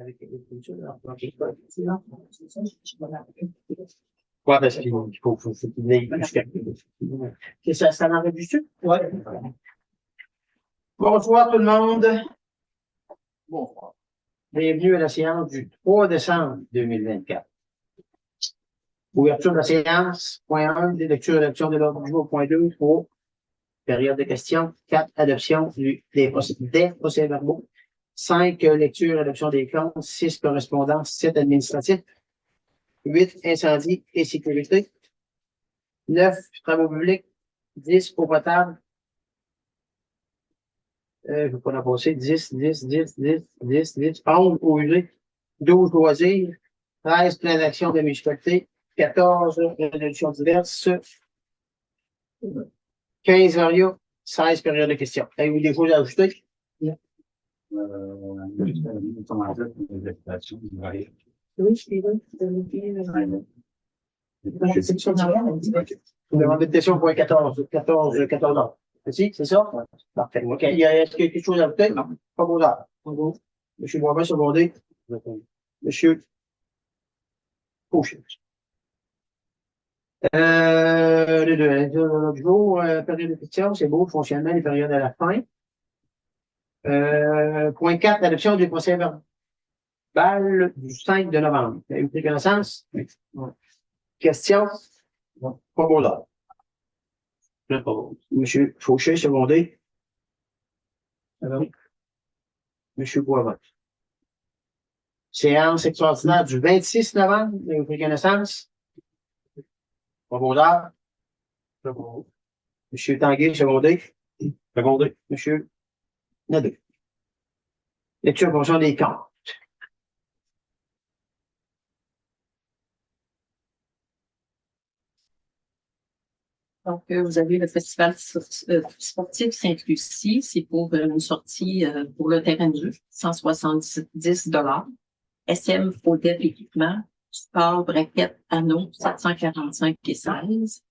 avec les cultures, alors, c'est là. Ouais, parce qu'il faut qu'il aille jusqu'à. C'est ça, ça l'enregistre? Ouais. Bonsoir tout le monde. Bonsoir. Bienvenue à la séance du 3 décembre 2024. Ouverture de la séance. Point 1, lecture et adoption de l'ordre du jour. Point 2, pour période de questions. 4, adoption des procès-verbaux. 5, lecture et adoption des comptes. 6, correspondance. 7, administratif. 8, incendie et sécurité. 9, travaux publics. 10, eau potable. Je ne vais pas la passer. 10, 11, eau usée. 12, loisirs. 13, plan d'action de municipalité. 14, résolutions diverses. 15, varios. 16, période de questions. Avez-vous des choses à ajouter? Non. Oui, Steven. Vous demandez de question pour 14 ans. Si, c'est ça? Ouais. Parfait. OK. Est-ce qu'il y a quelque chose à ajouter? Non. Pas beau d'art. Monsieur Boisvert, secondé. Monsieur Fauché. Le jour, période de questions, c'est beau, fonctionnement des périodes à la fin. Point 4, l'adoption du procès verbal du 5 de novembre. Vous avez pris connaissance? Oui. Ouais. Questions? Non. Pas beau d'art. Monsieur Fauché, secondé. Alors, Monsieur Boisvert. Séance extraordinaire du 26 novembre. Vous avez pris connaissance? Pas beau d'art. Monsieur Tanguay, secondé. Secondé. Monsieur Nadeau. Lecture et fonction des comptes. Donc, vous avez le festival sportif Sainte-Lucie. C'est pour une sortie pour le terrain de jeu, 170 $. SM Faudette équipement, sport, braquette, anneau, 745 et 16.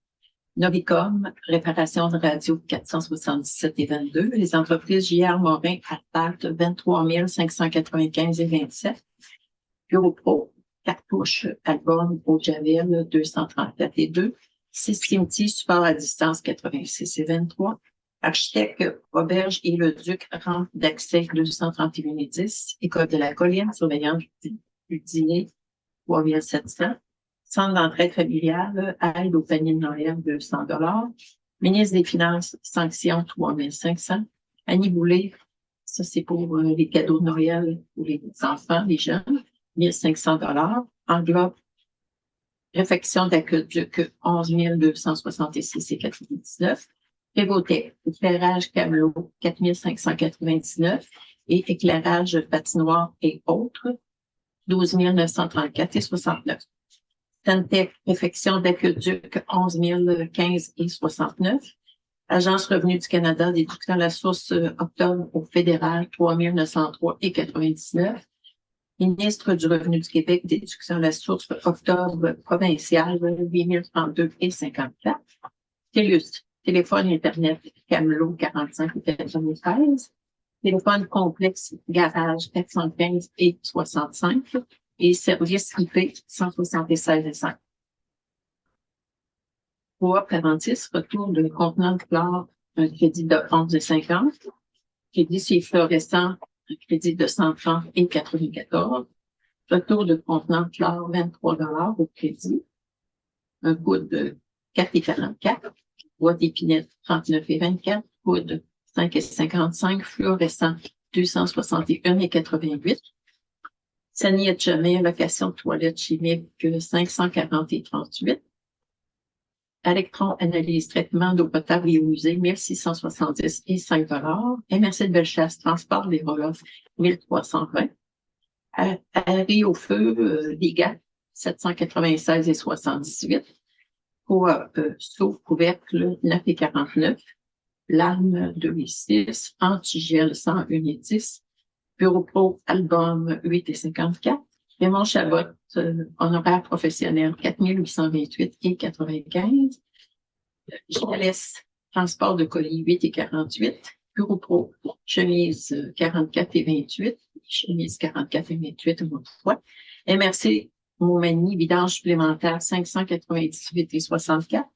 Novicom, réparation de radio, 477 et 22. Les entreprises JR Morin, Attaque, 23 595 et 27. Bureau Pro, cartouche, album, au Javel, 234 et 2. Systemty, support à distance, 86 et 23. Architecte, Auberge et le Duc, rampe d'accès, 231 et 10. École de la Colline, surveillance du dîner, 3700. Centre d'entraide familiale, aide au panier de Noël, 200 $. Ministre des Finances, sanction, 3500. Annie Boulay, ça c'est pour les cadeaux de Noël pour les enfants, les jeunes, 1500 $. Englobe, réfection d'aqueduc, 11 266 et 99. Prévotec, éclairage Camelot, 4599. Et éclairage patinoire et autres, 12 934 et 69. Santec, réfection d'aqueduc, 11 015 et 69. Agence Revenu du Canada, déduction à la source octobre au fédéral, 3 903 et 99. Ministre du Revenu du Québec, déduction à la source octobre provincial, 8 032 et 54. TELUS, téléphone Internet, Camelot, 45 et 93. Téléphone complexe, garage, 415 et 65. Et service IP, 176 et 5. Pour Préventis, retour de contenant de chlore, un crédit de 11,50. Crédit chez Fluorescent, un crédit de 130 et 94. Retour de contenant de chlore, 23 $ au crédit. Un poudre de 4,44. Boîte d'épinette, 39 et 24. Poudre, 5,55. Fluorescent, 261 et 88. Sani Etchemin, location de toilettes chimiques, 540 et 38. Electron, analyse, traitement d'eau potable et eau usée, 1670 et 5 $. MRC de Bellechasse, transport des Roloff, 1320. Arrêt au feu, dégâts, 796 et 78. Coop, sauf couvercle, 9 et 49. Larme, 2 et 6. Antigel, 101 et 10. Bureau Pro, album, 8 et 54. Raymond Chabot, honoraire professionnel, 4828 et 95. JLS, transport de colis, 8 et 48. Bureau Pro, chemise 44 et 28, chemise 44 et 28 une autre fois. MRC Montmagny, vidange supplémentaire 598 et 64.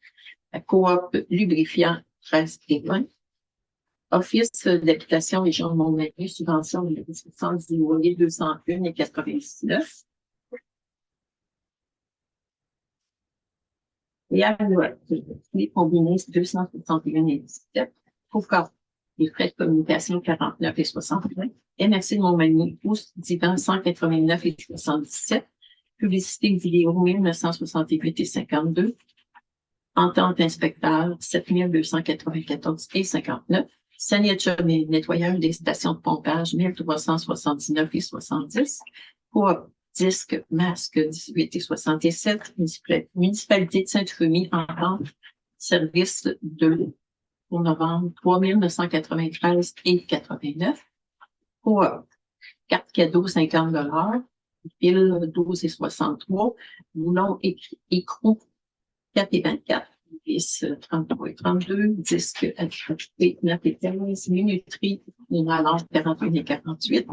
La coop lubrifiant 13 et 20. Office d'habitation Région de Montmagny, subvention de 70 201 et 99. Et à les combinés 261 et 17. Foucault, les frais de communication 49 et 61. MRC de Montmagny, Pousse, Divan 189 et 77. Publicité vidéo 1968 et 52. Entente inspecteur 7294 et 59. Saniature et nettoyage des stations de pompage 1379 et 70. Coop disque masque 18 et 67. Municipalité de Saint-Euphémie entente service de l'eau pour novembre 3993 et 89. Coop carte cadeau 50 pile 12 et 63. Moulon écrou 4 et 24. 10, 33 et 32, disque attracté 9 et 15, minuterie, rallonge 41 et 48,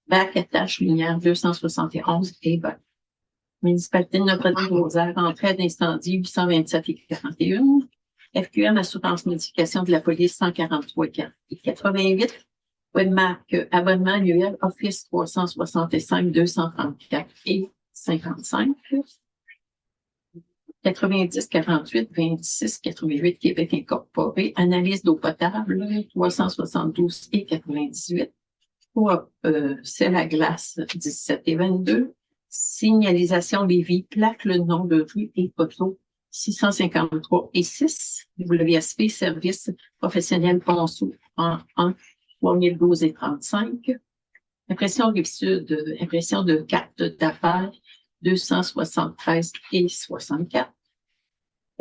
bac attache lumière 271 et 20. Municipalité de Notre-Dame-Rosaire, entrée d'incendie 827 et 41, FQM, assurance modification de la police 143 et 88, Webmark, abonnement annuel, Office 365, 234 et 55. 90, 48, 26, 88, Québec incorporé. Analyse d'eau potable, 372 et 98. Coop, sel à glace, 17 et 22. Signalisation Lévis, plaque le nom de rue et poteau, 653 et 6. WSP, service professionnel Ponceau, en 3012 et 35. Impression Rive-Sud, impression de carte d'affaires, 273 et 64.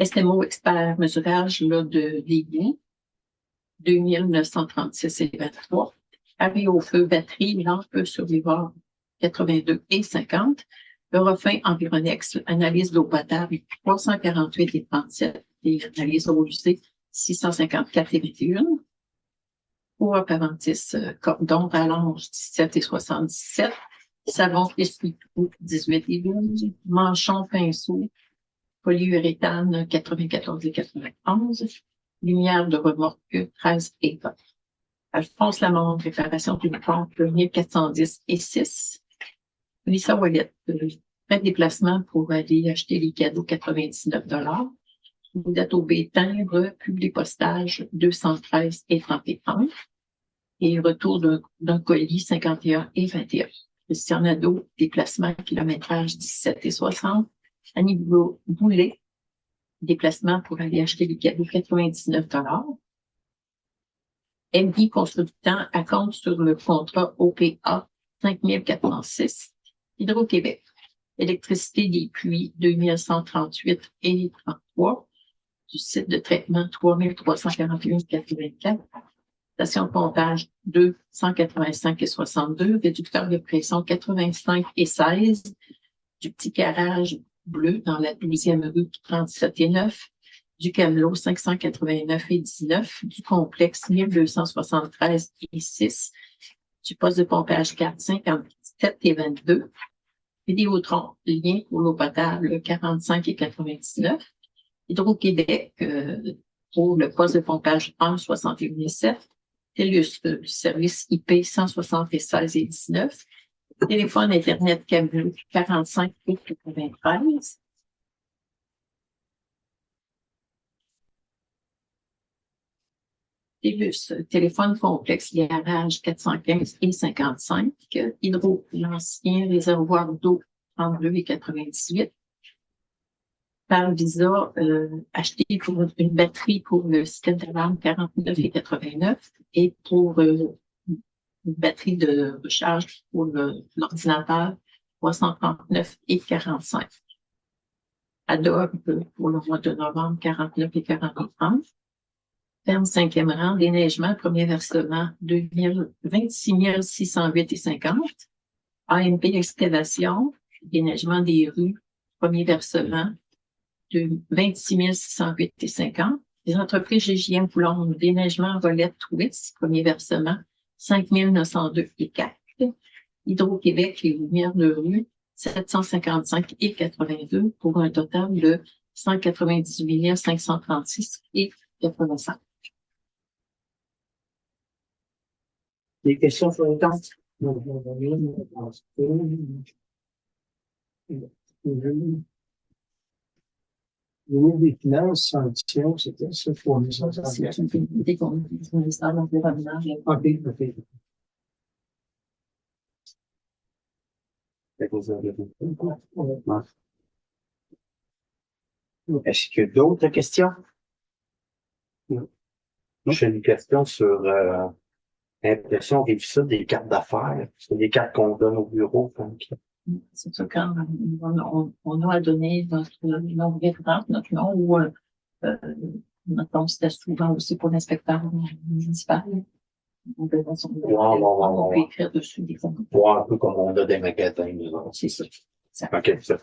SMO expert mesurage là, de Lévis, 2936 et 23. Arrêt au feu batterie, lampe sur les bords, 82 et 50. Eurofin Environex, analyse d'eau potable, 348 et 37. Et analyse eau usée, 654 et 21. Coop Aventis, cordon rallonge, 17 et 77. Savon essuie-tout, 18 et 12. Manchon pinceau, polyuréthane, 94 et 91. Lumière de remorque, 13 et 20. Alphonse Lamonde, réparation d'une pompe, 1410 et 6. Lisa Wallet, frais de déplacement pour aller acheter les cadeaux, 99 $. Date au B, timbre, pub des postages, 213 et 31. Et retour d'un colis, 51 et 21. Christian Nadeau, déplacement, kilométrage 17 et 60. Annie Boulet, déplacement pour aller acheter les cadeaux, 99 $. MI Constructant, à compte sur le contrat OPA, 5406. Hydro-Québec, électricité des puits, 2138 et 33. Du site de traitement, 3341,84. Station de pompage 2, 185 et 62, réducteur de pression 85 et 16, du petit garage bleu dans la 12e rue 37 et 9, du camelot 589 et 19, du complexe 1273 et 6, du poste de pompage 4, 57 et 22, Vidéotron, lien pour l'eau potable 45 et 99, Hydro-Québec pour le poste de pompage 1, 61 et 7, TELUS, service IP 176 et 19. Téléphone Internet câble 45 et 93. TELUS, téléphone complexe garage 415 et 55. Hydro, l'ancien réservoir d'eau 32 et 98. Par Visa, acheté pour une batterie pour le système d'alarme 49 et 89 et pour une batterie de recharge pour l'ordinateur 339 et 45. Adobe pour le mois de novembre 49 et 41. Ferme 5e rang, déneigement, premier versement 26 608 et 50. AMP excavation, déneigement des rues, premier versement de 26 608 et 50. Les entreprises GJM Coulombe, déneigement, relais, touristes, premier versement, 5 902 et 4. Hydro-Québec, les lumières de rue, 755 et 82 pour un total de 198 536 et 85. Des questions sur le temps? Le niveau des finances, sanctions, c'était ça pour nous. C'est une activité qu'on utilise au ministère de l'Environnement. OK, OK. Est-ce qu'il y a d'autres questions? J'ai une question sur l'impression réussite des cartes d'affaires. C'est des cartes qu'on donne au bureau. Donc. C'est ça, quand on a à donner notre nom véritable, notre nom ou notre nom, c'était souvent aussi pour l'inspecteur municipal. On peut écrire dessus des comptes. Un peu comme on a des magasins. C'est ça. OK, c'est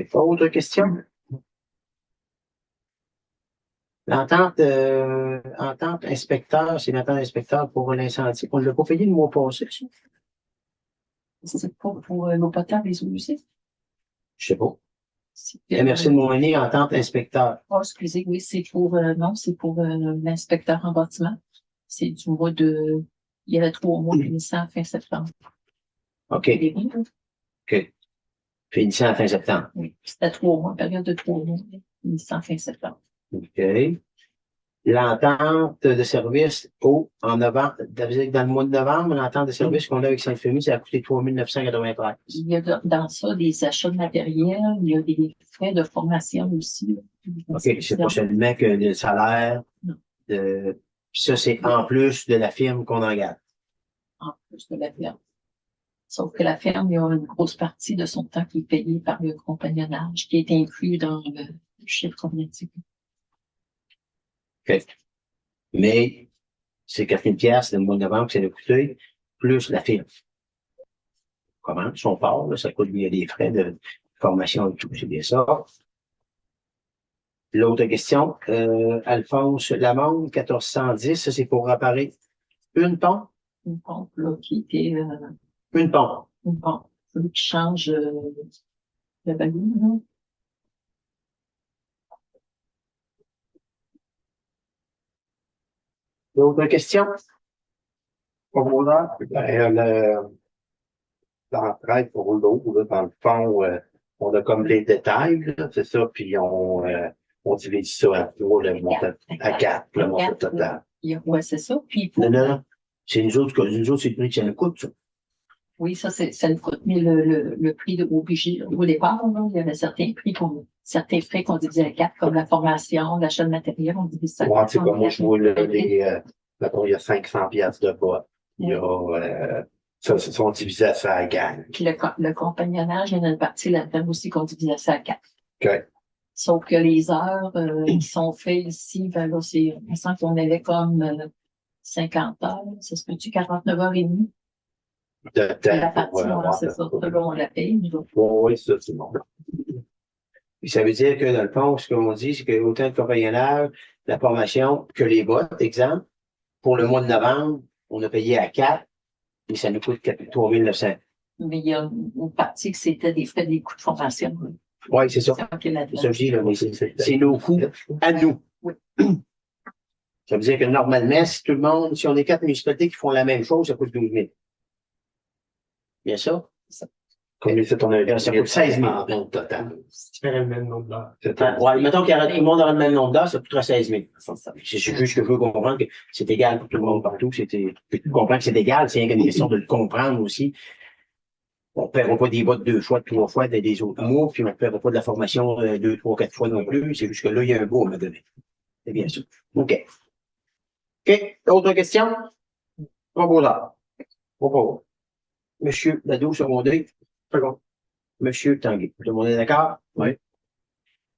pas. Autre question? L'entente inspecteur, c'est l'entente inspecteur pour l'incendie. On ne l'a pas payé le mois passé, ça? C'est pas pour l'eau potable, les eaux usées? Je sais pas. Merci de Moigny, entente inspecteur. Oh, excusez, oui, c'est pour, non, c'est pour l'inspecteur en bâtiment. C'est du mois de, il y avait 3 mois finissant fin septembre. OK. OK. Finissant à fin septembre. Oui, c'était 3 mois, période de 3 mois, finissant fin septembre. OK. L'entente de service en novembre, dans le mois de novembre, l'entente de service qu'on a avec Saint-Fémy, ça a coûté 3 993. Il y a dans ça des achats de matériel, il y a des frais de formation aussi. OK, c'est pas seulement que le salaire. Non. Ça, c'est en plus de la firme qu'on engage. En plus de la firme. Sauf que la firme, il y a une grosse partie de son temps qui est payée par le compagnonnage, qui est inclus dans le chiffre conventif. OK. Mais c'est 4 000 $, le mois de novembre, que ça a coûté, plus la firme. Comment? Son part, là, ça coûte, il y a des frais de formation et tout, c'est bien ça. L'autre question, Alphonse Lamonde, 1410, ça c'est pour réparer une pompe? Une pompe, là, qui était, une pompe. Une pompe. Celui qui change, le ballon, là. D'autres questions? L'entraide pour l'eau, là, dans le fond, on a comme les détails, là, c'est ça, puis on divise ça à 3, le montant à 4, le montant total. Ouais, c'est ça. Puis Non. C'est nous autres, c'est le prix que ça nous coûte, ça. Oui, ça nous coûte. Mais le prix obligé, au départ, là, il y avait certains certains frais qu'on divisait à 4, comme la formation, l'achat de matériel, on divise ça à 4. Ouais, c'est comme moi, je vois, mettons, il y a 500 $ de bas. Il y a, ça sont divisés à ça à la gang. Puis le compagnonnage, il y en a une partie là-dedans aussi qu'on divisait ça à 4. OK. Sauf que les heures qui sont faites ici, ben là, on sent qu'on avait comme 50 heures. Ça se peut-tu 49 heures et demie? De temps. La partie, c'est ça. Là, on la paye. Oui, ça, c'est bon. Puis ça veut dire que, dans le fond, ce qu'on dit, c'est que autant de compagnonnage, la formation que les bottes, exemple, pour le mois de novembre, on a payé à 4, et ça nous coûte 3 900. Mais il y a une partie que c'était des frais des coûts de formation. Oui, c'est ça. C'est ça que je dis, là, mais c'est nos coûts à nous. Oui. Ça veut dire que normalement, si on est 4 municipalités qui font la même chose, ça coûte 12 000. Bien ça? Comme ici, on a ça coûte 16 000. En total. Tu ferais le même nombre d'heures. Ouais, mettons qu'il y aurait tout le monde aura le même nombre d'heures, ça coûtera 16 000. C'est juste que je veux comprendre que c'est égal pour tout le monde partout. Tu comprends que c'est égal, c'est une question de le comprendre aussi. On ne paiera pas des bottes 2 fois, 3 fois des autres mots, puis on ne paiera pas de la formation 2, 3, 4 fois non plus. C'est juste que là, il y a un beau à me donner. C'est bien sûr. OK. OK. Autre question? Proposeur. Propos. Monsieur Nadeau, secondé. Second. Monsieur Tanguay. Tout le monde est d'accord? Oui.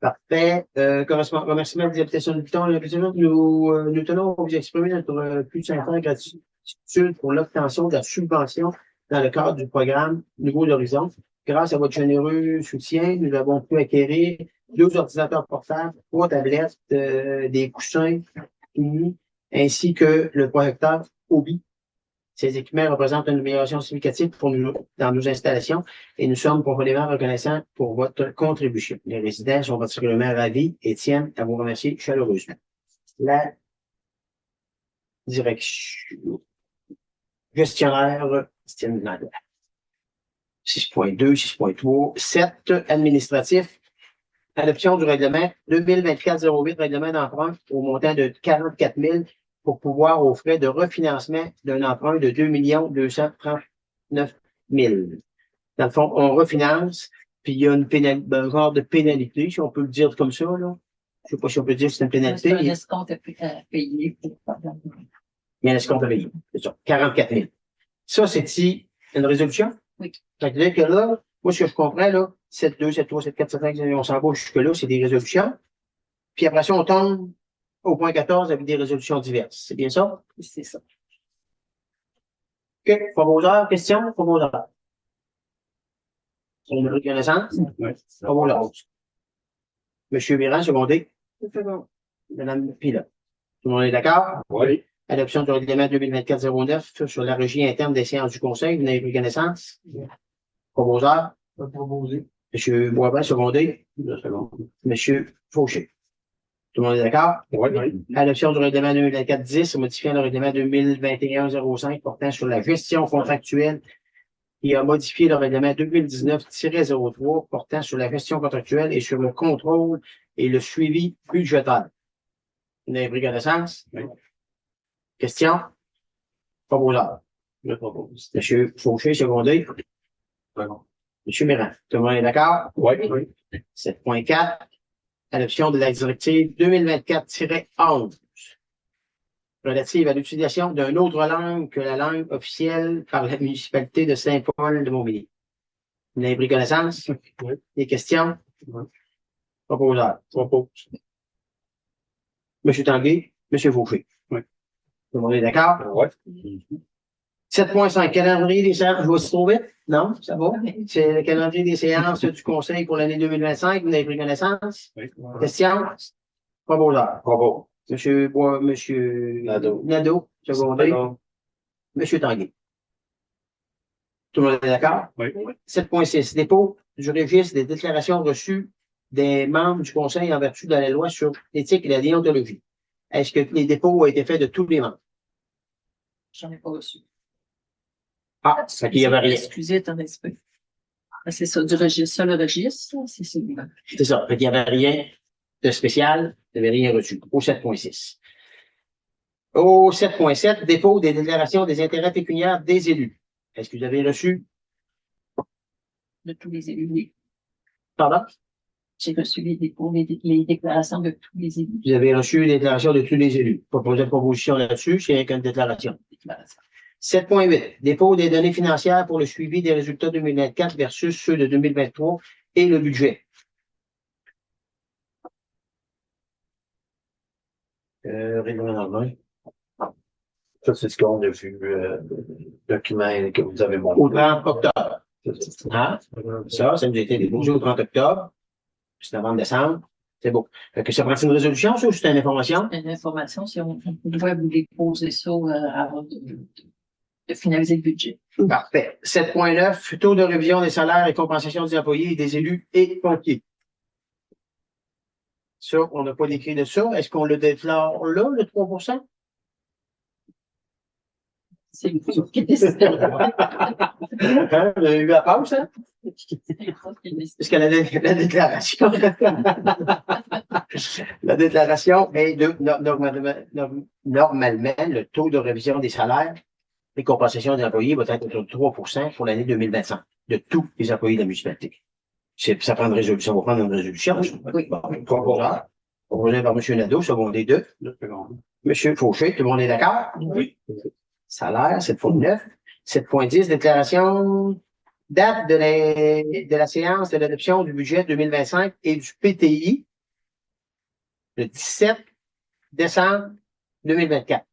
Parfait. Remerciement des habitations de Piton. Nous tenons à vous exprimer notre plus sincère gratitude pour l'obtention de la subvention dans le cadre du programme Nouveau Horizon. Grâce à votre généreux soutien, nous avons pu acquérir 2 ordinateurs portables, 3 tablettes, des coussins unis, ainsi que le projecteur Obi. Ces équipements représentent une amélioration significative pour nous, dans nos installations et nous sommes profondément reconnaissants pour votre contribution. Les résidents sont particulièrement ravis et tiennent à vous remercier chaleureusement. La direction gestionnaire, Christine Landry. 6.2, 6.3, 7, administratif. Adoption du règlement 2024-08, règlement d'emprunt au montant de 44 000 pour pouvoir aux frais de refinancement d'un emprunt de 2 239 000. Dans le fond, on refinance, puis il y a une pénalité, un genre de pénalité, si on peut le dire comme ça, là. Je sais pas si on peut dire que c'est une pénalité. C'est un escompte à payer. Il y a un escompte à payer. C'est ça. 44 000. Ça, c'est-tu une résolution? Oui. Ça veut dire que là, moi, ce que je comprends, là, 7-2, 7-3, 7-4, 7-5, on s'en va jusque-là, c'est des résolutions. Puis après ça, on tombe au point 14 avec des résolutions diverses. C'est bien ça? C'est ça. OK. Proposeur, question? Proposeur. C'est une reconnaissance? Oui. Proposeur. Monsieur Mirand, secondé. C'est bon. Madame Pila. Tout le monde est d'accord? Oui. Adoption du règlement 2024-09 sur la régie interne des séances du Conseil. Vous n'avez pris connaissance? Proposeur? Proposé. Monsieur Boisvert, secondé. Monsieur Fauché. Tout le monde est d'accord? Oui. Adoption du règlement 2024-10, modifiant le règlement 2021-05 portant sur la gestion contractuelle et a modifié le règlement 2019-03 portant sur la gestion contractuelle et sur le contrôle et le suivi budgétaire. Vous avez pris connaissance? Oui. Question? Proposeur. Je propose. Monsieur Fauché, secondé. Monsieur Mirand. Tout le monde est d'accord? Oui. 7.4. Adoption de la directive 2024-11 relative à l'utilisation d'une autre langue que la langue officielle par la municipalité de Saint-Paul-de-Montmagny. Vous avez pris connaissance? Oui. Des questions? Oui. Proposeur. Propose. Monsieur Tanguay, Monsieur Fauché. Oui. Tout le monde est d'accord? Oui. 7.5. Calendrier des séances. Je vais se trouver? Non? Ça va? C'est le calendrier des séances du Conseil pour l'année 2025. Vous avez pris connaissance? Oui. Questions? Proposeur. Propose. Monsieur Nadeau, secondaire. Monsieur Tanguay. Tout le monde est d'accord? Oui. 7.6. Dépôt du registre des déclarations reçues des membres du Conseil en vertu de la loi sur l'éthique et la déontologie. Est-ce que les dépôts ont été faits de tous les membres? J'en ai pas reçu. Ah, ça qu'il y avait rien. Excusez, attendez un petit peu. Ah, c'est ça, du registre. Ça, le registre, c'est celui-là. C'est ça. Fait qu'il n'y avait rien de spécial. Il n'y avait rien reçu. Au 7.6. Au 7.7, dépôt des déclarations des intérêts pécuniaires des élus. Est-ce que vous avez reçu? De tous les élus, oui. Pardon? J'ai reçu les dépôts, les déclarations de tous les élus. Vous avez reçu les déclarations de tous les élus. Pas posé de proposition là-dessus, c'est avec une déclaration. 7.8. Dépôt des données financières pour le suivi des résultats 2024 versus ceux de 2023 et le budget. Règlement normal. Ça, c'est ce qu'on a vu, document que vous avez montré. Au 30 octobre. Hein? Ça nous a été déposé au 30 octobre. C'est novembre-décembre. C'est beau. Fait que ça prend une résolution, ça, ou c'est une information? Une information, si on doit vous déposer ça avant de finaliser le budget. Parfait. 7.9, taux de révision des salaires et compensation des employés et des élus et pompiers. Ça, on n'a pas d'écrit de ça. Est-ce qu'on le déclare là, le 3%? C'est vous qui décidez. Hein? Vous avez eu la pause, hein? Parce que la déclaration. La déclaration est de, normalement, le taux de révision des salaires et compensation des employés va être de 3% pour l'année 2025 de tous les employés de la municipalité. Ça prend une résolution. On va prendre une résolution. Oui. Bon, proposé par M. Nadeau, secondé 2. M. Fauché, tout le monde est d'accord? Oui. Salaire, 7.9. 7.10, déclaration, date de la séance de l'adoption du budget 2025 et du PTI, le 17 décembre 2024,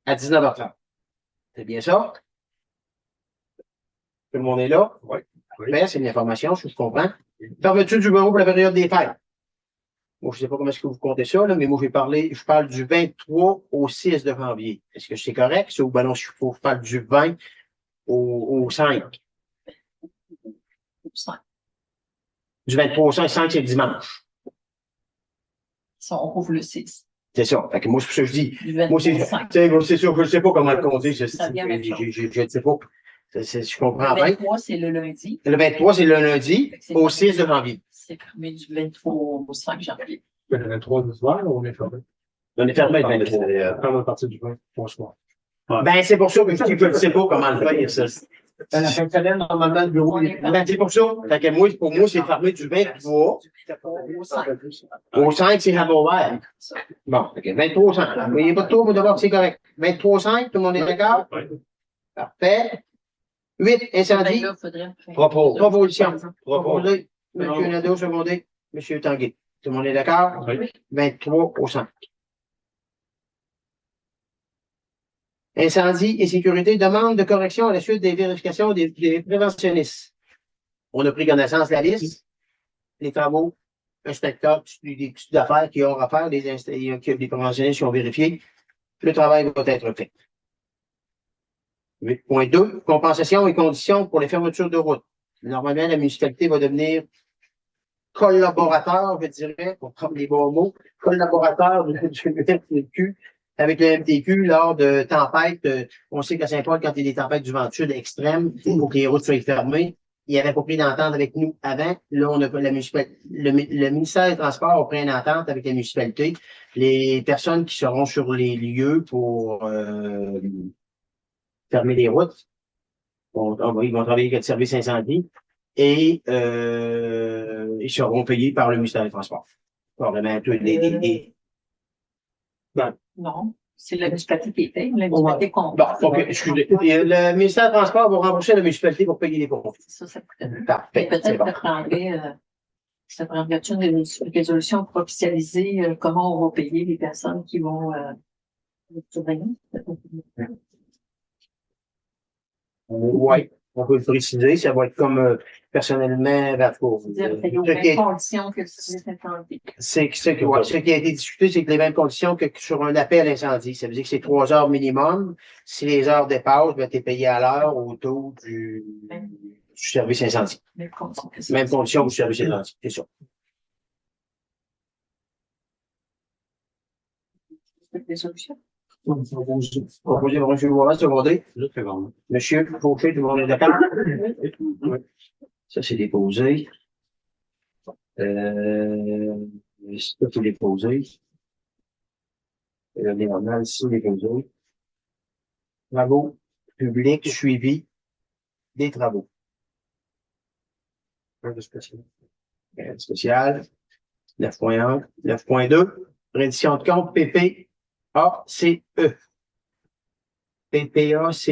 à 19h30. C'est bien ça? Tout le monde est là? Oui. Mais c'est une information, je comprends. Fermeture du bureau pour la période des fêtes. Moi, je ne sais pas comment est-ce que vous comptez ça, là, mais moi, je parle du 23 au 6 de janvier. Est-ce que c'est correct? Ça, ou ben non, je parle du 20 au 5. Du 23 au 5, c'est le dimanche. Ça, on rouvre le 6. C'est ça. Fait que moi, c'est pour ça que je dis. Du 23 Moi, au 5. c'est sûr, je ne sais pas comment le compter. Ça vient même chose. Je ne sais pas. Je comprends Le bien. 23, c'est le lundi. Le 23, c'est le lundi Fait que c'est au le 6 de janvier. C'est fermé du 23 au 5 janvier. Le 23 du soir, on est fermé. On est fermé le 23. À partir du 20 au soir. Ben, c'est pour ça que je dis que je ne sais pas comment le faire, ça. La fin de semaine, normalement, le bureau, il est Ben, c'est pour ça. Fait que moi, pour moi, c'est fermé du 23 Au 5. au 5, c'est la ouvert. Bon, OK, 23 au 5. Il n'y a pas de tour, mais d'abord, c'est correct. 23 au 5, tout le monde est d'accord? Oui. Parfait. 8, incendie. Ben là, faudrait... Proposition. Proposé. Monsieur Nadeau, secondé. Monsieur Tanguay. Tout le monde est d'accord? Oui. 23 au 5. Incendie et sécurité, demande de correction à la suite des vérifications des préventionnistes. On a pris connaissance de la liste, les travaux, inspecteurs, des petites affaires qui ont à faire, des préventionnistes qui ont vérifié. Le travail va être fait. 8.2, compensation et conditions pour les fermetures de route. Normalement, la municipalité va devenir collaborateur, je dirais, pour prendre les bons mots, collaborateur du MTQ avec le MTQ lors de tempêtes. On sait qu'à Saint-Paul, quand il y a des tempêtes du vent de sud extrêmes, pour que les routes soient fermées, il n'avait pas pris d'entente avec nous avant. Là, on a le ministère des Transports a pris une entente avec la municipalité. Les personnes qui seront sur les lieux pour fermer les routes, ils vont travailler avec le service incendie et ils seront payés par le ministère des Transports. Probablement Non, c'est la municipalité qui paye. La municipalité compte. Bon, OK, excusez. Le ministère des Transports va rembourser la municipalité pour payer les conflits. Ça coûte. Parfait. Peut-être C'est bon. ça prendrait une résolution pour officialiser comment on va payer les personnes qui vont surveiller. Oui, on peut le préciser. Ça va être comme personnellement, C'est-à-dire qu'il y a les mêmes conditions que le service incendie. ce qui a été discuté, c'est que les mêmes conditions que sur un appel incendie. Ça veut dire que c'est 3 heures minimum. Si les heures dépassent, ben, tu es payé à l'heure au taux du service incendie. Même condition que Même condition que du service incendie, c'est ça. Résolution. Proposé par M. Boivin, secondé. Monsieur Fauché, tout le monde est d'accord? Oui. Ça, c'est déposé. Ça, c'est déposé. Le normal, c'est déposé. Travaux publics, suivi des travaux. Spécial. 9.1. 9.2. Reddition de compte PPACE. PPACE.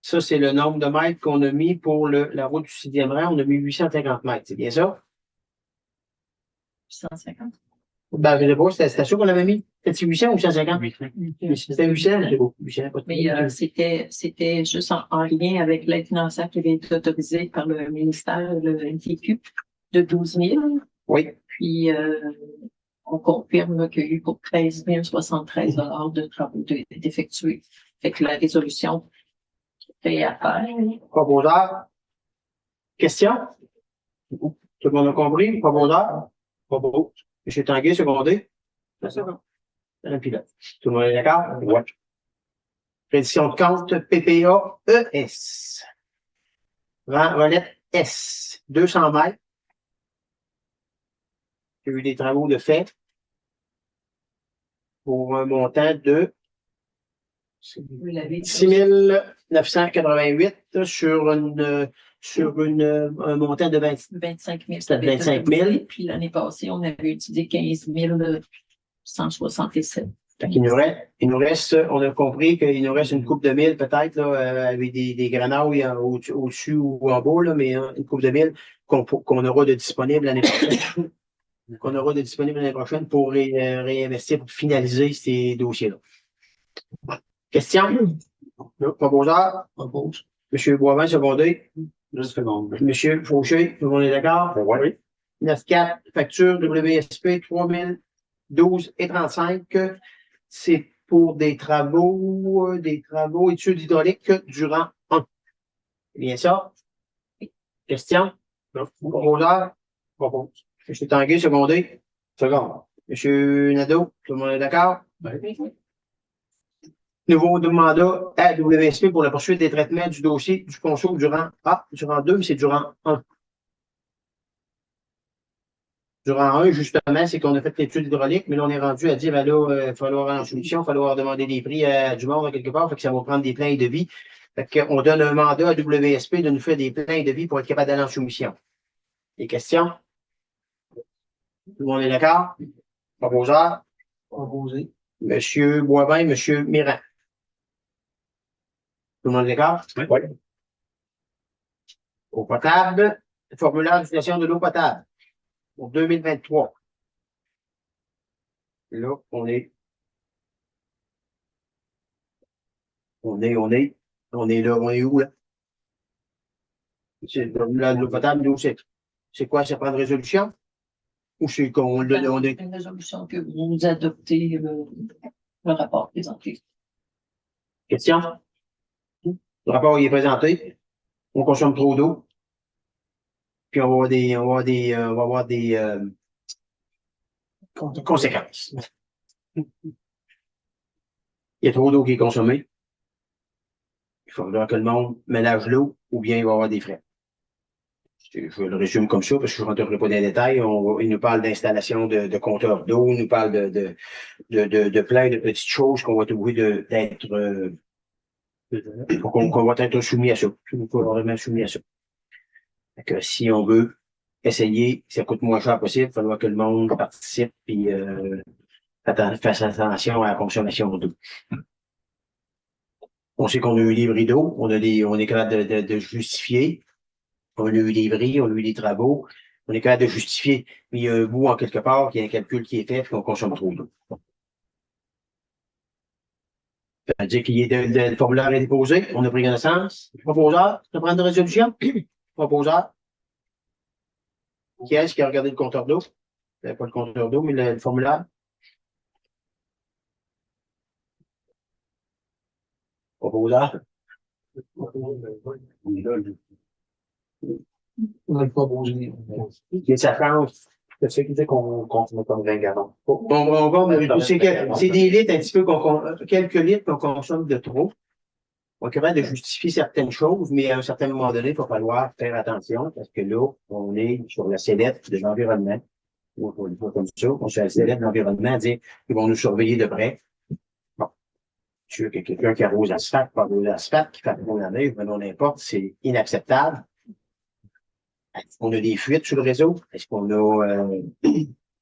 Ça, c'est le nombre de mètres qu'on a mis pour la route du 6e rang. On a mis 850 mètres. C'est bien ça? 150. Ben, je ne sais pas, c'était ça qu'on avait mis. C'était 800 ou 850? C'était 800, c'est beau. 800, pas de Mais c'était juste en lien avec l'aide financière qui avait été autorisée par le ministère, le MTQ, de 12 000. Oui. Puis, on confirme qu'il y a eu pour 13 073 $ de travaux d'effectuer. Fait que la résolution est à faire. Proposeur. Question? Tout le monde a compris? Proposeur? Propos. M. Tanguay, secondé? C'est bon. Un pilote. Tout le monde est d'accord? Oui. Reddition de compte PPAES. Relette S. 200 mètres. Il y a eu des travaux de fait pour un montant de 6 988 sur un montant de 25 000. C'était 25 000. Puis l'année passée, on avait utilisé 15 167. Il nous reste, on a compris qu'il nous reste une coupe de mille peut-être, là, avec des grenouilles au-dessus ou en bas, là, mais une coupe de mille qu'on aura de disponible l'année prochaine. Pour réinvestir, pour finaliser ces dossiers-là. Question? Proposeur? Monsieur Boivin, secondé. Monsieur Fauché, tout le monde est d'accord? Oui. 9-4, facture WSP 3012,35. C'est pour des travaux études hydrauliques durant 1. C'est bien ça? Question? Proposeur? Propose. M. Tanguay, secondé. Seconde. M. Nadeau, tout le monde est d'accord? Oui. Nouveau mandat à WSP pour la poursuite des traitements du dossier du conso durant 2, mais c'est durant 1. Durant 1, justement, c'est qu'on a fait l'étude hydraulique, mais là, on est rendu à dire, ben là, il va falloir en soumission, il va falloir demander des prix à du monde quelque part, fait que ça va prendre des plans de vie. Fait qu'on donne un mandat à WSP de nous faire des plans de vie pour être capable d'aller en soumission. Des questions? Tout le monde est d'accord? Proposeur? Proposé. Monsieur Boivin, Monsieur Mirand. Tout le monde est d'accord? Oui. Eau potable, formulaire d'utilisation de l'eau potable pour 2023. Là, on est là, on est où, là? C'est le formulaire de l'eau potable, nous, c'est quoi, ça prend de résolution? Ou c'est qu'on on est. Une résolution que vous adoptez le rapport présenté. Question? Le rapport il est présenté. On consomme trop d'eau. Puis on va avoir des conséquences. Il y a trop d'eau qui est consommée. Il faudra que le monde ménage l'eau ou bien il va y avoir des frais. Je le résume comme ça parce que je ne rentrerai pas dans les détails. Il nous parle d'installation de compteurs d'eau, il nous parle de plein de petites choses qu'on va être obligé d'être qu'on va être soumis à ça. On va vraiment soumis à ça. Fait que si on veut essayer, ça coûte moins cher possible, il va falloir que le monde participe et fasse attention à la consommation d'eau. On sait qu'on a eu des d'eau, on est capable de justifier. On a eu des bris, on a eu des travaux, on est capable de justifier. Mais il y a un bout en quelque part, qu'il y a un calcul qui est fait et qu'on consomme trop d'eau. Ça veut dire qu'il est le formulaire est déposé, on a pris connaissance. Proposeur, tu prendre de résolution? Proposeur. Qui est-ce qui a regardé le compteur d'eau? Pas le compteur d'eau, mais le formulaire. Proposeur. On a le proposé. Et ça change. C'est ce qui dit qu'on continue comme 20 gallons. C'est des litres un petit peu quelques litres qu'on consomme de trop. On est capable de justifier certaines choses, mais à un certain moment donné, il va falloir faire attention parce que là, on est sur la sellette de l'environnement. On le voit comme ça. On est sur la sellette de l'environnement à dire qu'ils vont nous surveiller de près. Bon. Tu veux que quelqu'un qui arrose l'asphalte, pas arrose l'asphalte, qui fait la neige, mais non n'importe, c'est inacceptable. Est-ce qu'on a des fuites sur le réseau? Est-ce qu'on a,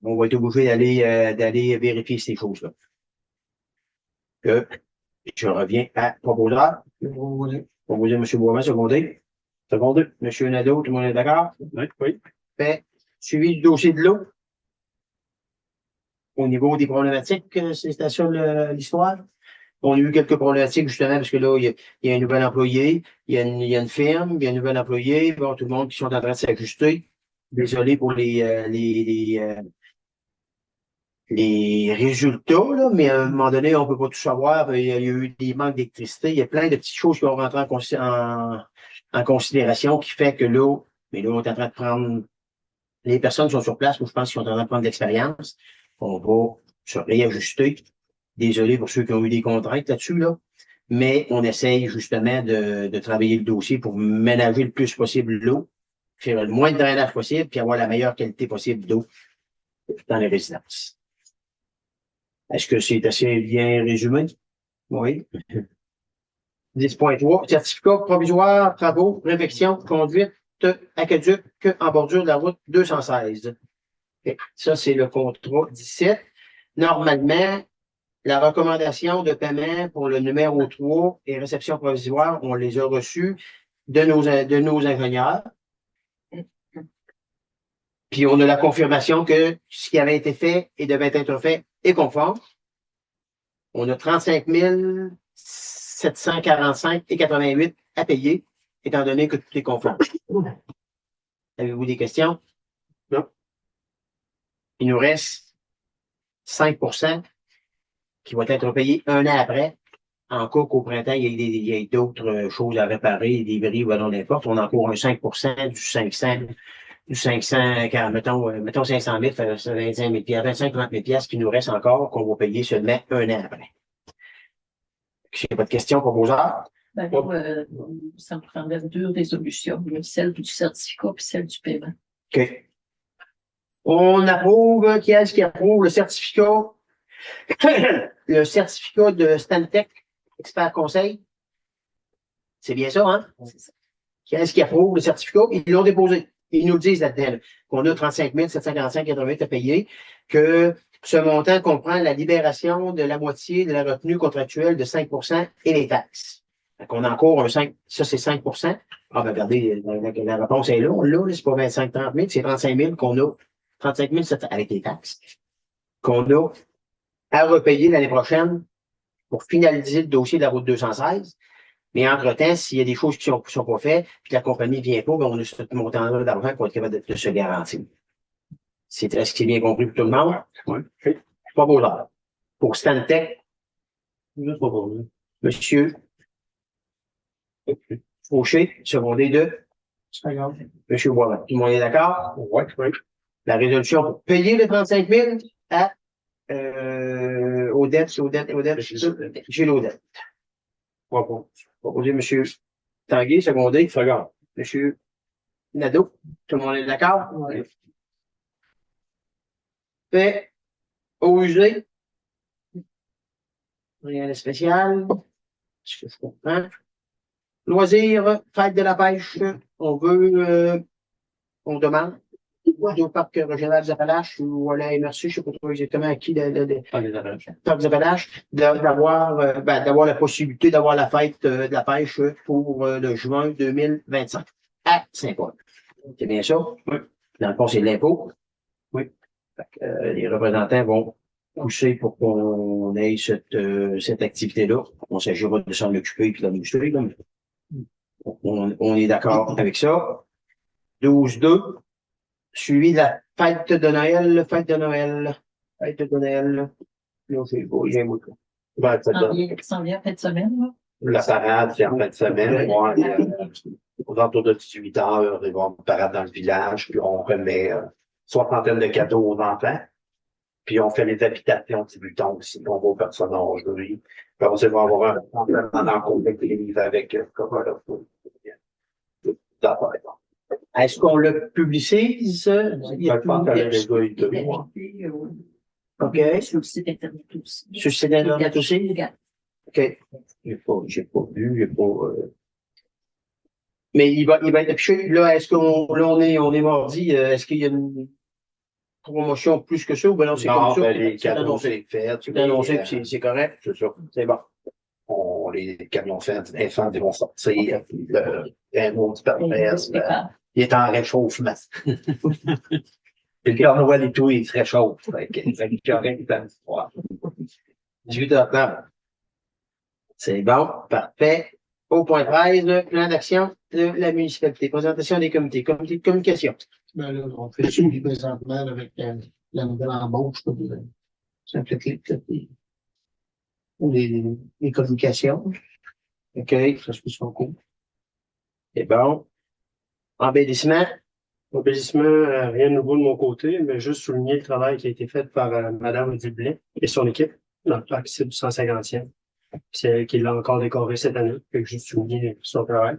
on va être obligé d'aller vérifier ces choses-là. Je reviens à proposeur. Proposé, M. Boivin, secondé. Secondé. M. Nadeau, tout le monde est d'accord? Oui. Fait, suivi du dossier de l'eau. Au niveau des problématiques, c'était ça l'histoire. On a eu quelques problématiques, justement, parce que là, il y a un nouvel employé, il y a une firme, il y a un nouvel employé, bon, tout le monde qui sont en train de s'ajuster. Désolé pour les résultats, là, mais à un moment donné, on peut pas tout savoir. Il y a eu des manques d'électricité. Il y a plein de petites choses qui vont rentrer en considération qui fait que là, mais là, on est en train de prendre, les personnes qui sont sur place, je pense qu'ils sont en train de prendre de l'expérience. On va se réajuster. Désolé pour ceux qui ont eu des contraintes là-dessus, là. Mais on essaye justement de travailler le dossier pour ménager le plus possible l'eau, faire le moins de drainage possible, puis avoir la meilleure qualité possible d'eau dans les résidences. Est-ce que c'est assez bien résumé? Oui. 10.3. Certificat provisoire, travaux, réfection, conduite, aqueduc, en bordure de la route 216. Okay. Ça, c'est le contrat 17. Normalement, la recommandation de paiement pour le numéro 3 et réception provisoire, on les a reçus de nos ingénieurs. Puis on a la confirmation que ce qui avait été fait et devait être fait est conforme. On a 35 745,88 à payer, étant donné que tout est conforme. Avez-vous des questions? Non. Il nous reste 5% qui vont être payés un an après. En cas qu'au printemps, il y ait d'autres choses à réparer, des bris ou non, n'importe. On a encore un 5% du 500, mettons 500 000, ça fait 25 000 piastres, 25 30 000 piastres qui nous reste encore, qu'on va payer seulement un an après. J'ai pas de questions pour vos heures. Ben, ça me prendrait deux résolutions, celle du certificat et celle du paiement. OK. On approuve, qui est-ce qui approuve le certificat? Le certificat de Stantec, expert conseil. C'est bien ça, hein? C'est ça. Qui est-ce qui approuve le certificat? Ils l'ont déposé. Ils nous le disent là-dedans, qu'on a 35 745,88 à payer, que ce montant comprend la libération de la moitié de la retenue contractuelle de 5% et les taxes. Donc, on a encore un 5, ça c'est 5%. Ah, ben, regardez, la réponse est là. Là, c'est pas 25-30 000, c'est 35 000 qu'on a, 35 000 avec les taxes, qu'on a à repayer l'année prochaine pour finaliser le dossier de la route 216. Mais entre-temps, s'il y a des choses qui sont pas faites, puis que la compagnie ne vient pas, ben on a ce montant-là d'argent pour être capable de se garantir. Est-ce que c'est bien compris pour tout le monde? Oui. C'est pas beau là. Pour Stantec, Juste pas pour nous. monsieur Fauché, secondé de monsieur Boivin. Tout le monde est d'accord? Oui, oui. La résolution pour payer les 35 000 à aux dettes, j'ai l'Odette. Proposé monsieur Tanguay, secondé, second. Monsieur Nadeau, tout le monde est d'accord? Oui. Fait, au usé, rien de spécial. Ce que je comprends. Loisirs, fête de la pêche, on veut, on demande au parc régional des Appalaches ou à la MRC, je sais pas trop exactement à qui, parc des Appalaches, d'avoir la possibilité d'avoir la fête de la pêche pour le juin 2025 à Saint-Paul. C'est bien ça? Oui. Dans le fond, c'est de l'impôt. Oui. Fait que, les représentants vont pousser pour qu'on ait cette activité-là. On s'agira de s'en occuper et d'en illustrer. On est d'accord avec ça. 12-2. Suivi de la fête de Noël, fête de Noël. Non, c'est beau, j'ai un mot. Ben, ça donne. Qui s'en vient en fin de semaine, là? La parade, c'est en fin de semaine. Moi, aux alentours de 18 heures, ils vont une parade dans le village, puis on remet soixantaine de cadeaux aux enfants. Puis on fait les habitations du buton aussi. On va aux personnes âgées. Puis on va avoir un encontre avec les livres avec Est-ce qu'on le publicise? Je pense qu'elle a déjà eu deux mois. OK. Sur le site Internet aussi. Sur le site Internet aussi? OK. J'ai pas vu, Mais il va être affiché. Là, est-ce qu'on, là, on est mardi, est-ce qu'il y a une promotion plus que ça ou ben non, c'est non, comme ça? ben, les cadeaux, c'est fait. C'est annoncé, puis c'est correct. C'est ça. C'est bon. Les camions enfants, ils vont sortir, puis un autre permesse, il est en réchauffement. Puis le Père Noël et tout, il se réchauffe. Fait que c'est correct dans l'histoire. 18 octobre. C'est bon, parfait. Au point 13, le plan d'action de la municipalité. Présentation des comités. Comité de communication. Ben là, on fait le suivi présentement avec la nouvelle embauche, ça implique les communications. OK. Ça se fait son cours. C'est bon. Embellissement. Embellissement, rien de nouveau de mon côté, mais juste souligner le travail qui a été fait par Madame Odile Blais et son équipe dans le parc du 150e. C'est elle qui l'a encore décoré cette année. Fait que juste souligner son travail.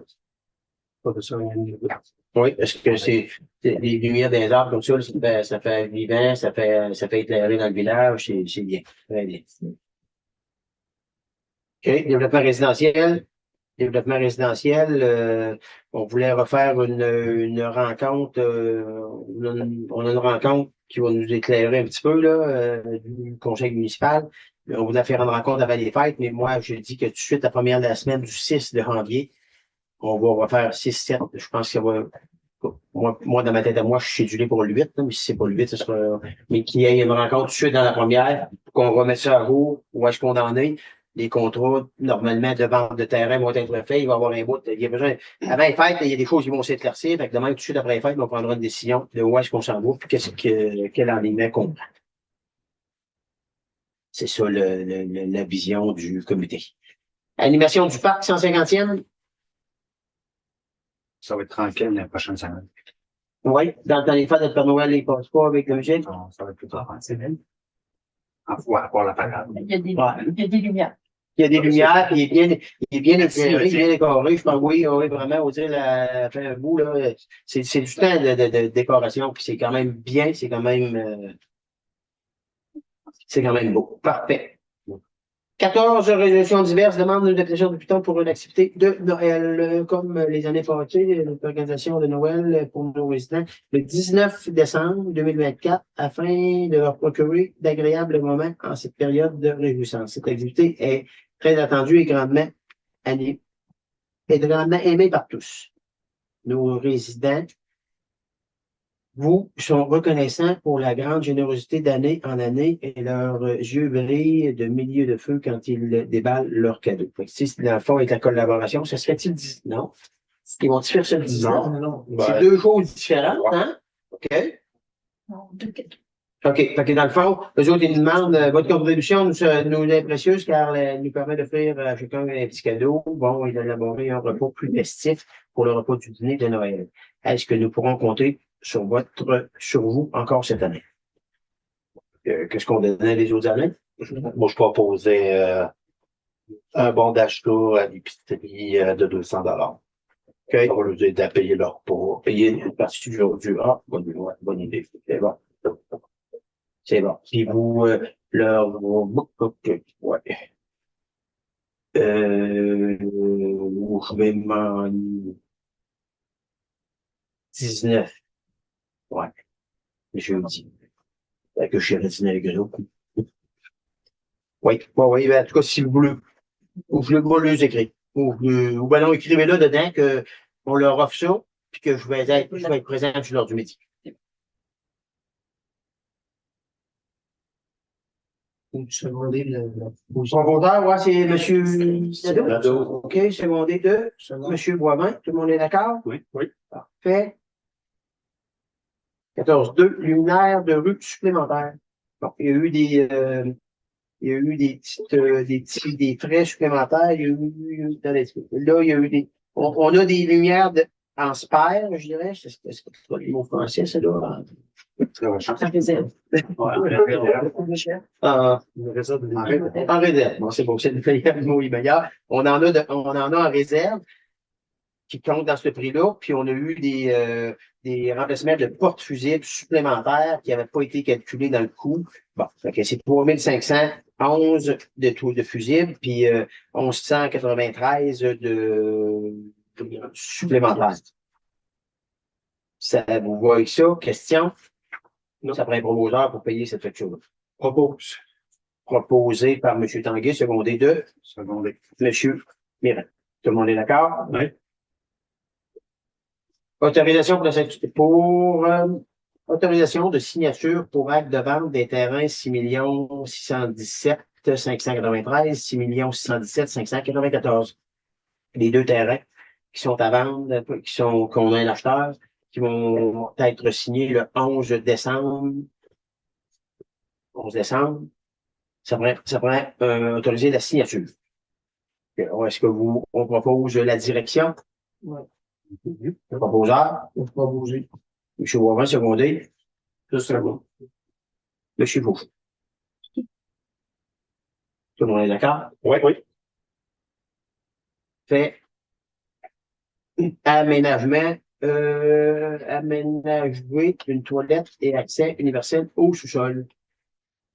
Pas de ça, rien de nouveau. Oui, parce que c'est les lumières des arbres comme ça, ça fait vivant, ça fait éclairer dans le village, c'est bien. Très bien. OK. Développement résidentiel. Développement résidentiel, on voulait refaire une rencontre, on a une rencontre qui va nous éclairer un petit peu là, du conseil municipal. On voulait faire une rencontre avant les fêtes, mais moi, je dis que tout de suite, la première de la semaine du 6 de janvier, on va refaire 6-7. Je pense que moi, dans ma tête à moi, je suis cédulé pour le 8, là, mais si c'est pas le 8, ce sera, mais qu'il y ait une rencontre tout de suite dans la première, qu'on remette ça à jour, où est-ce qu'on en est. les contrats, normalement, de vente de terrain vont être faits. Il va y avoir un bout. Il y a besoin, avant les fêtes, il y a des choses qui vont s'éclaircir. Fait que demain, tout de suite après les fêtes, on prendra une décision de où est-ce qu'on s'en va, puis quel enlignement qu'on prend. C'est ça la vision du comité. Animation du parc 150e. Ça va être tranquille la prochaine semaine. Oui, dans les fêtes de Père Noël, il passe pas avec le musique. Non, ça va être plus tard en semaine. À voir la parade. Il y a des, Ouais. il y a des lumières. Il y a des lumières, puis il est bien éclairé, bien décoré. Je pense oui, vraiment, on dirait fait un bout, là. C'est du temps de décoration, puis c'est quand même bien, c'est quand même beau. Parfait. 14 résolutions diverses demandent une députation de Python pour une activité de Noël. Comme les années passées, l'organisation de Noël pour nos résidents le 19 décembre 2024 afin de leur procurer d'agréables moments en cette période de réjouissance. Cette activité est très attendue et grandement aimée par tous. Nos résidents vous sont reconnaissants pour la grande générosité d'année en année et leurs yeux brillent de milieux de feu quand ils déballent leurs cadeaux. Fait que, si dans le fond, avec la collaboration, ça serait-il dit non? Ils vont-ils faire ça le 19? Non. C'est deux choses différentes, hein? OK? Non, deux cadeaux. OK. Fait que dans le fond, eux autres, ils nous demandent votre contribution nous est précieuse car elle nous permet d'offrir à chacun un petit cadeau. Bon, et d'élaborer un repas plus festif pour le repas du dîner de Noël. Est-ce que nous pourrons compter sur vous encore cette année? Qu'est-ce qu'on donnait les autres années? Moi, je proposais un bon d'achat à l'épicerie de 200 $. OK. Ça va leur aider à payer leur repas, payer une partie du ah, bonne idée. C'est bon. C'est bon. Puis vous, ouais. Je vais m'en 19. Ouais. Jeudi. Fait que je suis dîner avec eux. Oui, ben, en tout cas, si vous voulez, ou je les écrire. Ou ben non, écrivez-le dedans que on leur offre ça, puis que je vais être présent sur l'heure du midi. Secondé Secondaire, ouais, c'est monsieur Nadeau. Nadeau. OK, secondé de monsieur Boivin. Tout le monde est d'accord? Oui, oui. Parfait. 14.2, luminaire de rue supplémentaire. Bon, il y a eu des frais supplémentaires. Il y a eu, là, il y a eu on a des lumières en spare, je dirais. C'est pas le mot français, ça, là. En réserve. En réserve. Bon, c'est bon, c'est le mot est meilleur. On en a en réserve qui compte dans ce prix-là, puis on a eu des remplacements de portes fusibles supplémentaires qui n'avaient pas été calculés dans le coût. Bon, okay, c'est 3511 de fusibles, puis 1193 de supplémentaires. Ça vous voit avec ça? Question? Non. Ça prend un promoteur pour payer cette facture-là. Propose. Proposé par M. Tanguay, secondé de Secondé. M. Mirin. Tout le monde est d'accord? Oui. Autorisation autorisation de signature pour acte de vente des terrains 6 617 593, 6 617 594. Les deux terrains qui sont à vendre, qu'on a un acheteur, qui vont être signés le 11 décembre. 11 décembre. Ça prend autoriser la signature. Est-ce que on propose la direction? Oui. Le proposeur? On peut pas bouger. M. Boivin, secondé. Deux secondes. M. Fauchon. Tout le monde est d'accord? Oui, oui. Fait aménager une toilette et accès universel au sous-sol.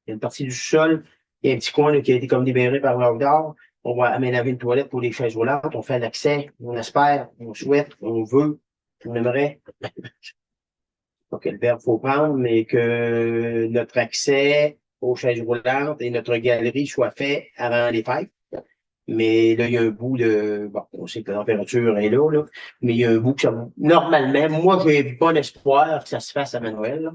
Il y a une partie du sous-sol, il y a un petit coin là, qui a été comme libéré par l'Ordre. On va aménager une toilette pour les chaises roulantes. On fait l'accès, on espère, on souhaite, on veut, on aimerait. Pas quel verbe faut prendre, mais que notre accès aux chaises roulantes et notre galerie soit fait avant les fêtes. Mais là, il y a un bout de, bon, on sait que la température est là, mais il y a un bout que ça, normalement, moi, j'ai bon espoir que ça se fasse avant Noël, là.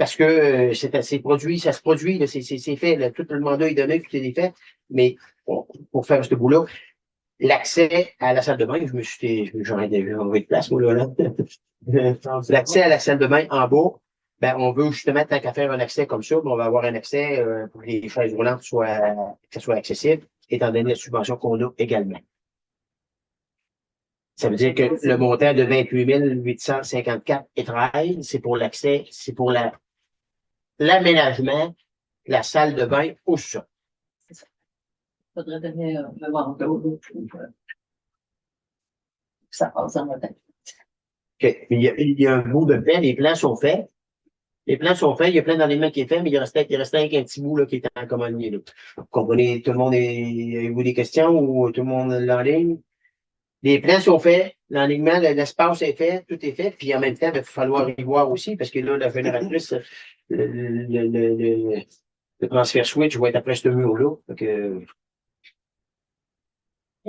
parce que c'est produit, ça se produit, là, c'est fait, là, tout le mandat est donné, tout est fait, mais pour faire ce bout-là, l'accès à la salle de bain, j'en ai envoyé de place, moi, là. L'accès à la salle de bain en bas, ben, on veut justement, tant qu'à faire un accès comme ça, ben, on va avoir un accès pour que les chaises roulantes soient accessibles, étant donné la subvention qu'on a également. Ça veut dire que le montant de 28 854,13, c'est pour l'accès, c'est pour l'aménagement, la salle de bain au sol. Il faudrait donner le mandat pour que ça passe dans le temps. OK. Il y a un bout de plan, les plans sont faits. Les plans sont faits, il y a plein d'éléments qui est fait, mais il restait un petit bout là, qui était en commande. Vous comprenez, tout le monde avez-vous des questions ou tout le monde est en ligne? Les plans sont faits, l'enlignement, l'espace est fait, tout est fait, puis en même temps, il va falloir y voir aussi, parce que là, la génératrice, le transfert switch va être après ce mur-là. Donc, il y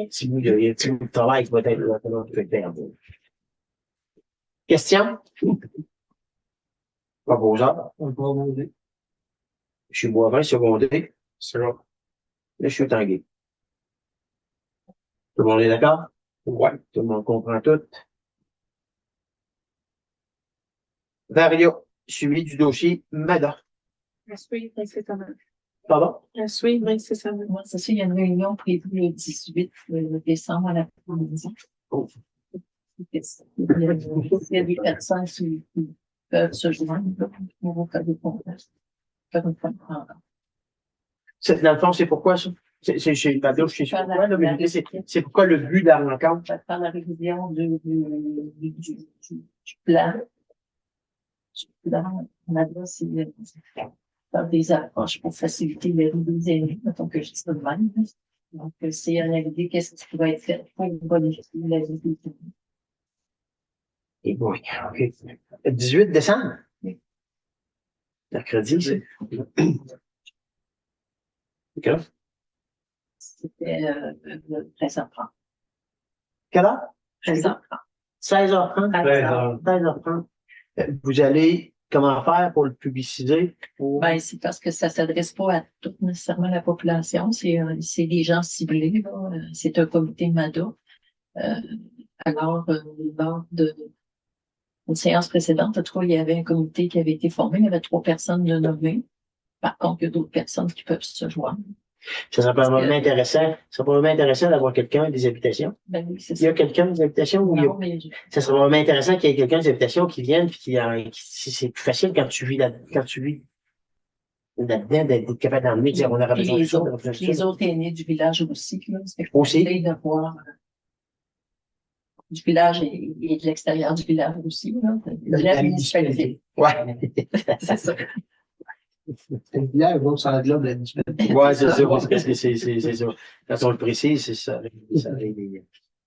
a un petit bout de travail qui va être là, faire. Question? Proposeur? Je suis Boivin, secondé. Là, je suis Tanguay. Tout le monde est d'accord? Ouais. Tout le monde comprend tout. Vario, suivi du dossier MADA. À suivre nécessairement. Pardon? À suivre nécessairement. Moi, c'est ça, il y a une réunion prévue le 18 décembre à l'après-midi. Oh. Il y a des personnes qui peuvent se joindre. On va faire des contacts. Faire une conférence. Dans le fond, c'est pourquoi ça? C'est chez Mado, je sais pas pourquoi, là, mais c'est pourquoi le but de la rencontre? Ça va faire la révision du plan. Du plan, on a là, c'est faire des approches pour faciliter les révisions, mettons que je dis ça de même. Donc, c'est une idée, qu'est-ce qui pourrait être fait pour bonifier la vie des étudiants. Et bon, OK. 18 décembre? Mercredi, c'est. OK. C'était 13h30. Quelle heure? 13h30. 16h30? 13h30. 16h30. Vous allez, comment faire pour le publiciser? Ben, c'est parce que ça s'adresse pas à toute nécessairement la population. C'est des gens ciblés, là. C'est un comité MADA. Alors, lors une séance précédente, je trouve, il y avait un comité qui avait été formé. Il y avait 3 personnes de nommées. Par contre, il y a d'autres personnes qui peuvent se joindre. Ça serait probablement intéressant d'avoir quelqu'un des habitations. Ben oui, c'est Il y a ça. quelqu'un des habitations ou il y a... Non, mais Ça serait vraiment intéressant qu'il y ait quelqu'un des habitations qui vienne, puis c'est plus facile quand tu vis là-dedans, d'être capable d'emmener, de dire, on aurait puis besoin de ça, on aurait besoin de ça. les autres aînés du village aussi, là. C'est Aussi. de voir du village et de l'extérieur du village aussi, là. De la municipalité. Ouais. C'est ça. C'est une bière, donc ça englobe la municipalité. Ouais, c'est ça, parce que c'est ça. Quand on le précise, c'est ça.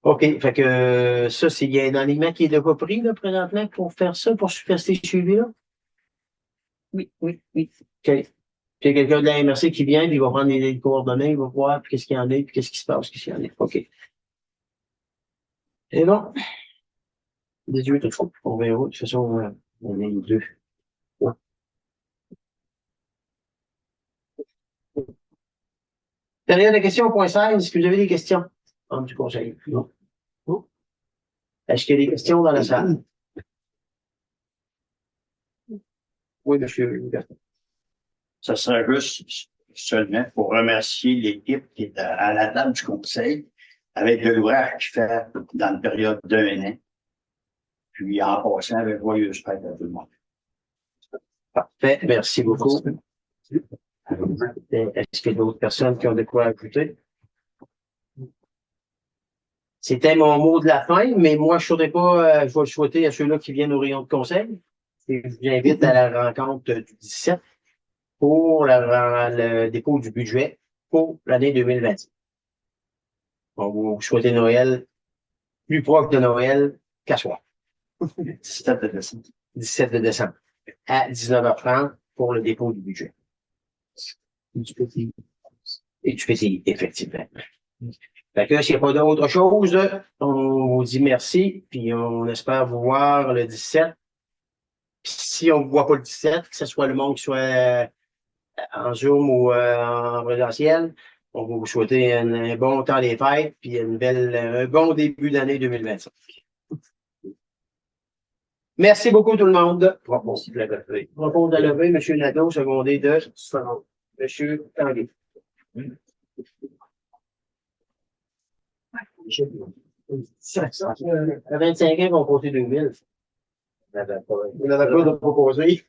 OK. Fait que, ça, il y a un alignement qui est déjà pris, là, présentement, pour faire ça, pour faire ces suivis-là? Oui. OK. Puis il y a quelqu'un de la MRC qui vient, puis il va prendre les coordonnées, il va voir, puis qu'est-ce qu'il y en a, puis qu'est-ce qui se passe, qu'est-ce qu'il y en a. OK. Et bon. 18 autres. On verra. De toute façon, on est les deux. Ouais. Période de questions, point 16. Est-ce que vous avez des questions? Membre du conseil. Non. Non. Est-ce qu'il y a des questions dans la salle? Oui, monsieur. Ça serait juste seulement pour remercier l'équipe qui est à la table du conseil avec de l'ouvrage qu'il fait dans la période d'un an. Puis en passant avec joyeuse fête à tout le monde. Parfait. Merci beaucoup. Est-ce qu'il y a d'autres personnes qui ont de quoi ajouter? C'était mon mot de la fin, mais moi, je ne saurais pas, je vais le souhaiter à ceux-là qui viennent au rayon de conseil. Et je vous invite à la rencontre du 17 pour le dépôt du budget pour l'année 2020. On vous souhaite Noël plus proche de Noël qu'à soir. 17 de décembre. 17 de décembre à 19h30 pour le dépôt du budget. Et du PCI, effectivement. Fait que s'il n'y a pas d'autre chose, on vous dit merci, puis on espère vous voir le 17 si on ne voit pas le 17, que ce soit le monde qui soit en Zoom ou en présentiel, on va vous souhaiter un bon temps des fêtes puis un bon début d'année 2025. Merci beaucoup tout le monde. Propose de lever. Propose de lever, M. Nadeau, secondé de M. Tanguay. À 25 ans, on comptait 2000. On n'avait pas. Vous n'avez pas de proposer.